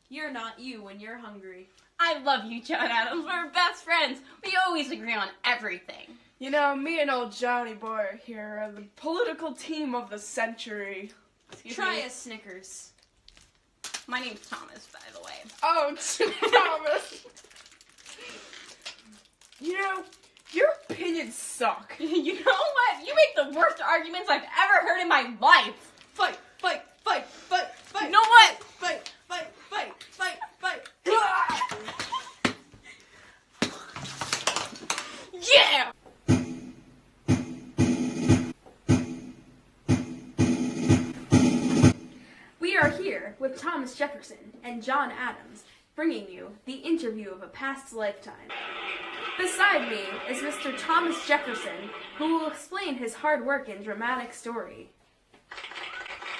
You're not you when you're hungry. I love you, John Adams. We're best friends. We always agree on everything. You know, me and old Johnny Boy here are the political team of the century. Try a Snickers. My name's Thomas, by the way. Oh, Thomas. You know, your opinions suck. You know what? You make the worst arguments I've ever heard in my life. Fight, fight, fight, fight, fight. You know what? Fight, fight, fight, fight, fight. Yeah! We are here with Thomas Jefferson and John Adams, bringing you the interview of a past lifetime. Beside me is Mr. Thomas Jefferson, who will explain his hard work and dramatic story.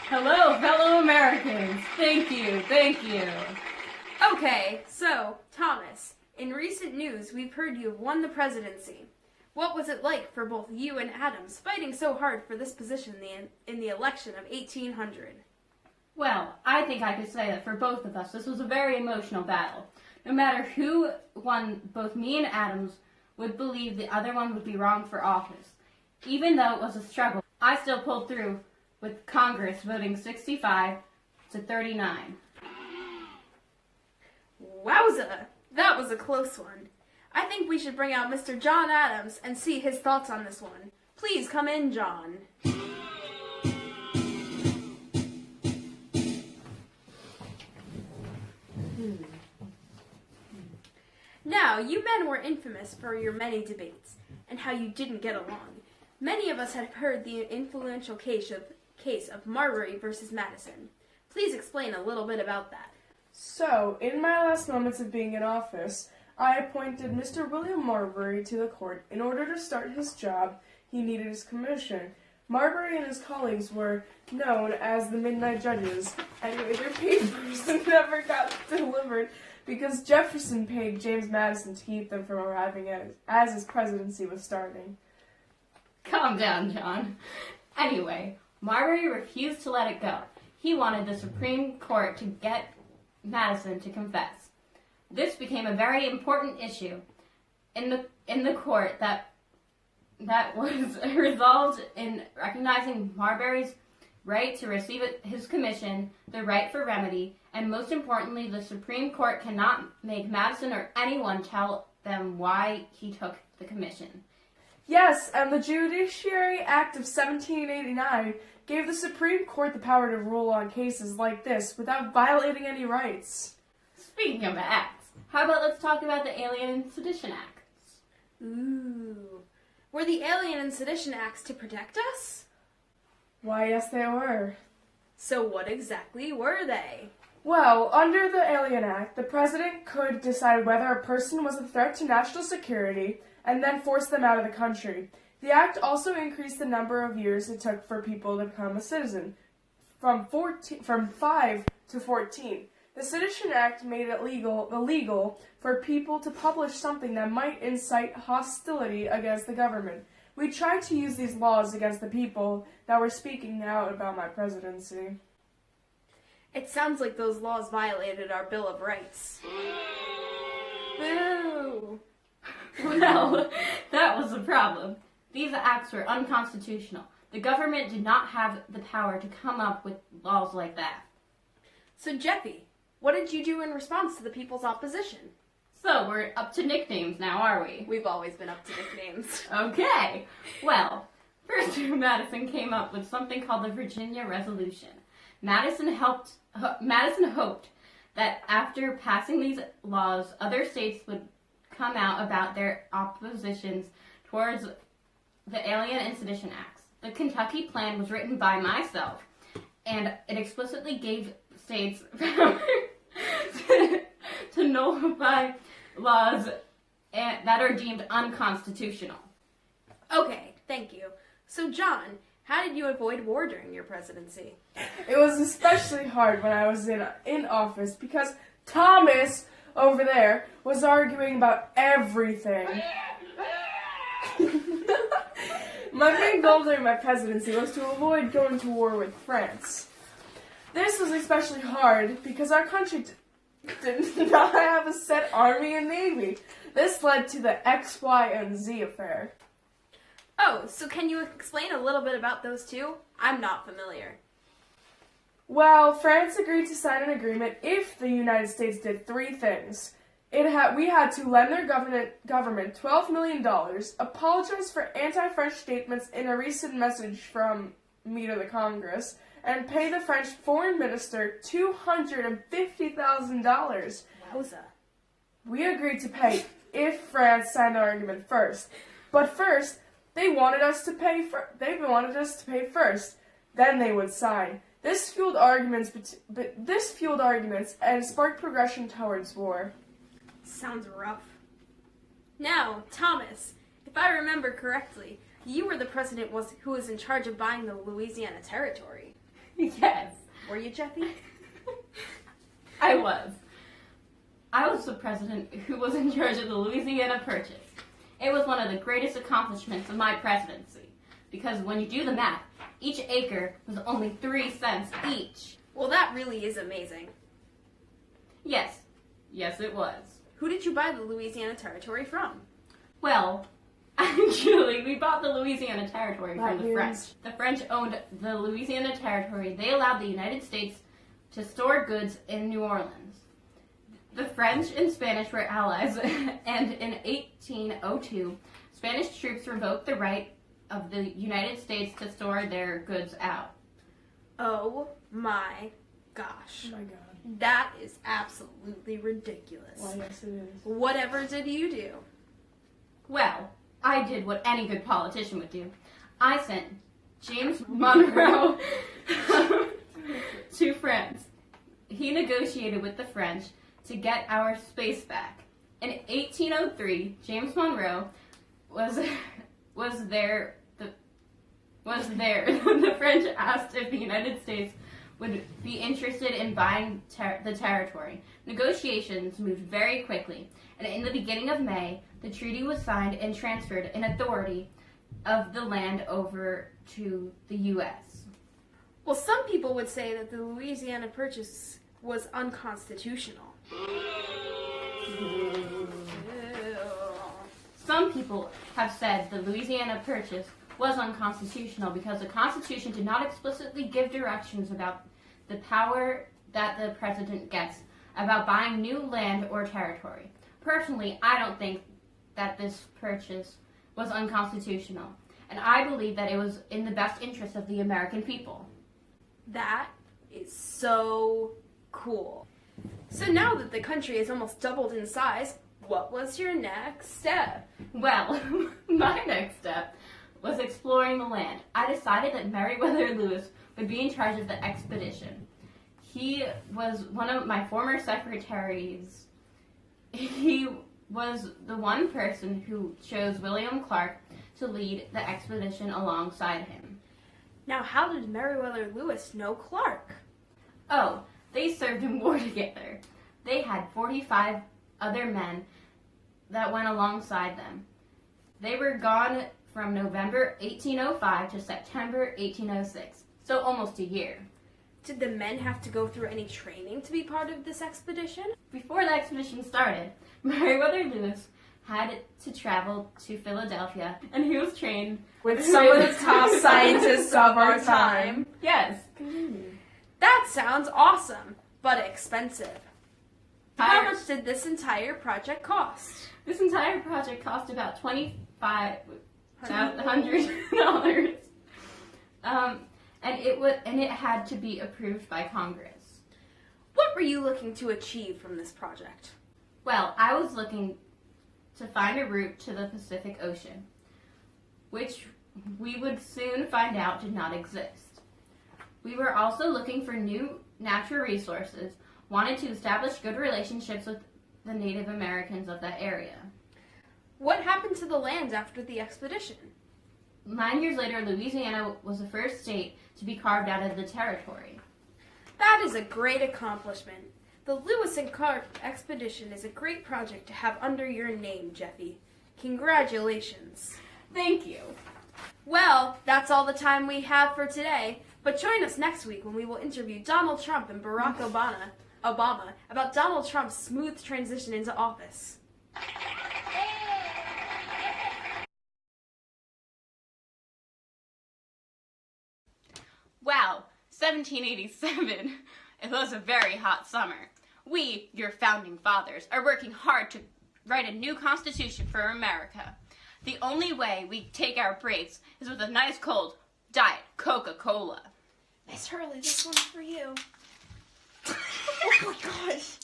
Hello, fellow Americans. Thank you, thank you. Okay, so, Thomas, in recent news we've heard you have won the presidency. What was it like for both you and Adams fighting so hard for this position in the election of 1800? Well, I think I could say that for both of us, this was a very emotional battle. No matter who won, both me and Adams would believe the other one would be wrong for office. Even though it was a struggle, I still pulled through with Congress voting 65 to 39. Wowza! That was a close one. I think we should bring out Mr. John Adams and see his thoughts on this one. Please come in, John. Now, you men were infamous for your many debates and how you didn't get along. Many of us have heard the influential case of Marbury versus Madison. Please explain a little bit about that. So, in my last moments of being in office, I appointed Mr. William Marbury to the court. In order to start his job, he needed his commission. Marbury and his colleagues were known as the Midnight Judges, and their papers never got delivered because Jefferson paid James Madison to keep them from arriving as his presidency was starting. Calm down, John. Anyway, Marbury refused to let it go. He wanted the Supreme Court to get Madison to confess. This became a very important issue in the court that was resolved in recognizing Marbury's right to receive his commission, the right for remedy, and most importantly, the Supreme Court cannot make Madison or anyone tell them why he took the commission. Yes, and the Judiciary Act of 1789 gave the Supreme Court the power to rule on cases like this without violating any rights. Speaking of acts, how about let's talk about the Alien and Sedition Acts? Ooh. Were the Alien and Sedition Acts to protect us? Why, yes, they were. So what exactly were they? Well, under the Alien Act, the president could decide whether a person was a threat to national security and then force them out of the country. The act also increased the number of years it took for people to become a citizen, from 5 to 14. The Sedition Act made it illegal for people to publish something that might incite hostility against the government. We tried to use these laws against the people that were speaking out about my presidency. It sounds like those laws violated our Bill of Rights. Boo! Well, that was the problem. These acts were unconstitutional. The government did not have the power to come up with laws like that. So, Jeffy, what did you do in response to the people's opposition? So, we're up to nicknames now, are we? We've always been up to nicknames. Okay. Well, first Madison came up with something called the Virginia Resolution. Madison hoped that after passing these laws, other states would come out about their oppositions towards the Alien and Sedition Acts. The Kentucky Plan was written by myself, and it explicitly gave states power to nullify laws that are deemed unconstitutional. Okay, thank you. So, John, how did you avoid war during your presidency? It was especially hard when I was in office because Thomas over there was arguing about everything. My main goal during my presidency was to avoid going to war with France. This was especially hard because our country did not have a set army and navy. This led to the X, Y, and Z affair. Oh, so can you explain a little bit about those two? I'm not familiar. Well, France agreed to sign an agreement if the United States did three things. We had to lend their government $12 million, apologize for anti-French statements in a recent message from me to the Congress, and pay the French foreign minister $250,000. Wowza. We agreed to pay if France signed the argument first. But first, they wanted us to pay first. Then they would sign. This fueled arguments and sparked progression towards war. Sounds rough. Now, Thomas, if I remember correctly, you were the president who was in charge of buying the Louisiana Territory. Yes. Were you, Jeffy? I was. I was the president who was in charge of the Louisiana Purchase. It was one of the greatest accomplishments of my presidency, because when you do the math, each acre was only 3 cents each. Well, that really is amazing. Yes. Yes, it was. Who did you buy the Louisiana Territory from? Well, actually, we bought the Louisiana Territory from the French. Latvians. The French owned the Louisiana Territory. They allowed the United States to store goods in New Orleans. The French and Spanish were allies, and in 1802, Spanish troops revoked the right of the United States to store their goods out. Oh my gosh. Oh my god. That is absolutely ridiculous. Why, yes it is. Whatever did you do? Well, I did what any good politician would do. I sent James Monroe to France. He negotiated with the French to get our space back. In 1803, James Monroe was there. The French asked if the United States would be interested in buying the territory. Negotiations moved very quickly, and in the beginning of May, the treaty was signed and transferred in authority of the land over to the U.S. Well, some people would say that the Louisiana Purchase was unconstitutional. Some people have said the Louisiana Purchase was unconstitutional because the Constitution did not explicitly give directions about the power that the president gets about buying new land or territory. Personally, I don't think that this purchase was unconstitutional, and I believe that it was in the best interest of the American people. That is so cool. So now that the country has almost doubled in size, what was your next step? Well, my next step was exploring the land. I decided that Meriwether Lewis would be in charge of the expedition. He was one of my former secretaries. He was the one person who chose William Clark to lead the expedition alongside him. Now, how did Meriwether Lewis know Clark? Oh, they served in war together. They had 45 other men that went alongside them. They were gone from November 1805 to September 1806, so almost a year. Did the men have to go through any training to be part of this expedition? Before the expedition started, Meriwether Lewis had to travel to Philadelphia, and he was trained With some of the top scientists of our time. Yes. That sounds awesome, but expensive. How much did this entire project cost? This entire project cost about $2,500. And it had to be approved by Congress. What were you looking to achieve from this project? Well, I was looking to find a route to the Pacific Ocean, which we would soon find out did not exist. We were also looking for new natural resources, wanted to establish good relationships with the Native Americans of that area. What happened to the land after the expedition? 9 years later, Louisiana was the first state to be carved out of the territory. That is a great accomplishment. The Lewis and Clark expedition is a great project to have under your name, Jeffy. Congratulations. Thank you. Well, that's all the time we have for today, but join us next week when we will interview Donald Trump and Barack Obama Obama about Donald Trump's smooth transition into office. Wow, 1787. It was a very hot summer. We, your founding fathers, are working hard to write a new constitution for America. The only way we take our breaks is with a nice cold Diet Coca-Cola. Miss Hurley, this one's for you. Oh my gosh.